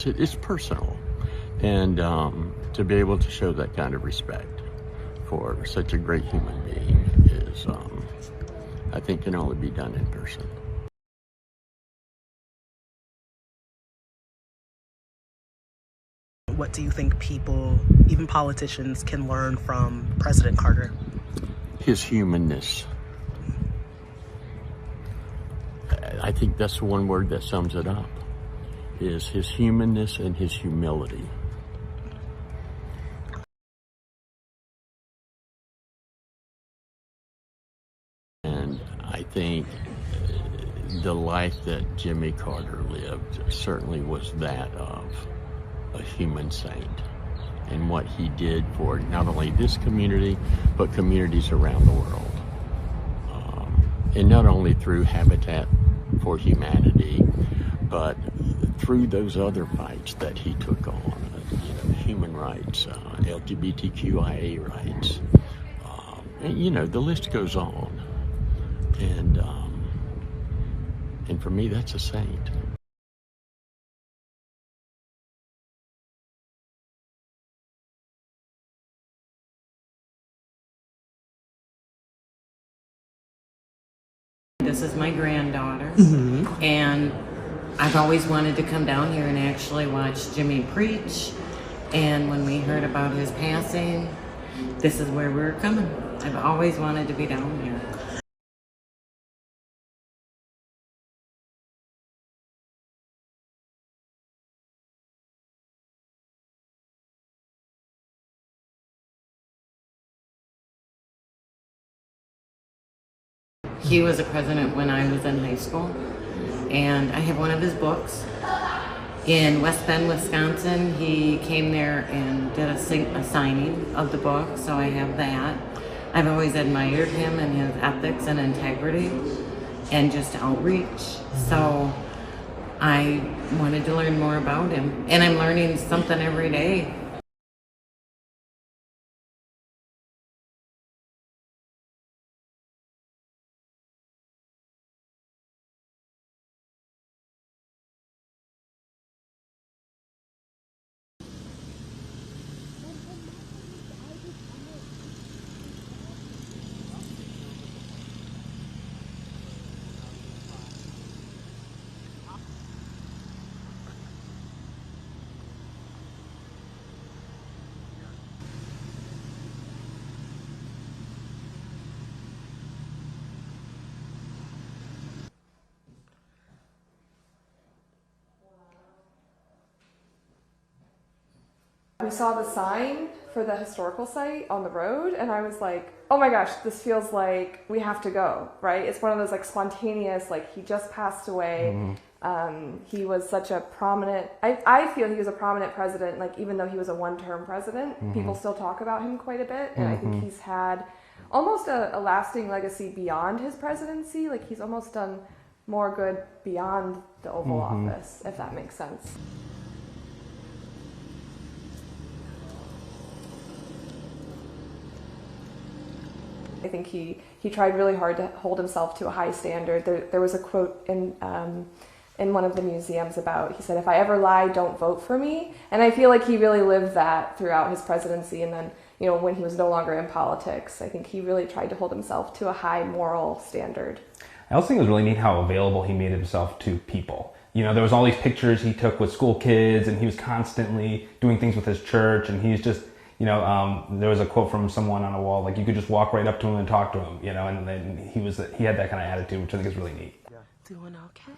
it's personal, and to be able to show that kind of respect for such a great human being is, I think, can only be done in person. What do you think people, even politicians, can learn from President Carter? His humanness. I think that's the one word that sums it up, is his humanness and his humility. And I think the life that Jimmy Carter lived certainly was that of a human saint, and what he did for not only this community, but communities around the world. And not only through Habitat for Humanity, but through those other fights that he took on, human rights, LGBTQIA rights, and the list goes on. And for me, that's a saint. This is my granddaughter, and I've always wanted to come down here and actually watch Jimmy preach. And when we heard about his passing, this is where we're coming. I've always wanted to be down here. He was a president when I was in high school, and I have one of his books. In West Bend, Wisconsin, he came there and did a signing of the book, so I have that. I've always admired him and his ethics and integrity and just outreach, so I wanted to learn more about him, and I'm learning something every day. We saw the sign for the historical site on the road, and I was like, oh my gosh, this feels like we have to go, right? It's one of those like spontaneous, like he just passed away. He was such a prominent, I feel he was a prominent president, like even though he was a one-term president, people still talk about him quite a bit, and I think he's had almost a lasting legacy beyond his presidency. Like he's almost done more good beyond the Oval Office, if that makes sense. I think he tried really hard to hold himself to a high standard. There was a quote in one of the museums about, he said, "If I ever lie, don't vote for me." And I feel like he really lived that throughout his presidency. And then, when he was no longer in politics, I think he really tried to hold himself to a high moral standard. I also think it was really neat how available he made himself to people. There was all these pictures he took with school kids, and he was constantly doing things with his church, and he's just, there was a quote from someone on a wall, like you could just walk right up to him and talk to him, and then he had that kind of attitude, which I think is really neat. Doing okay.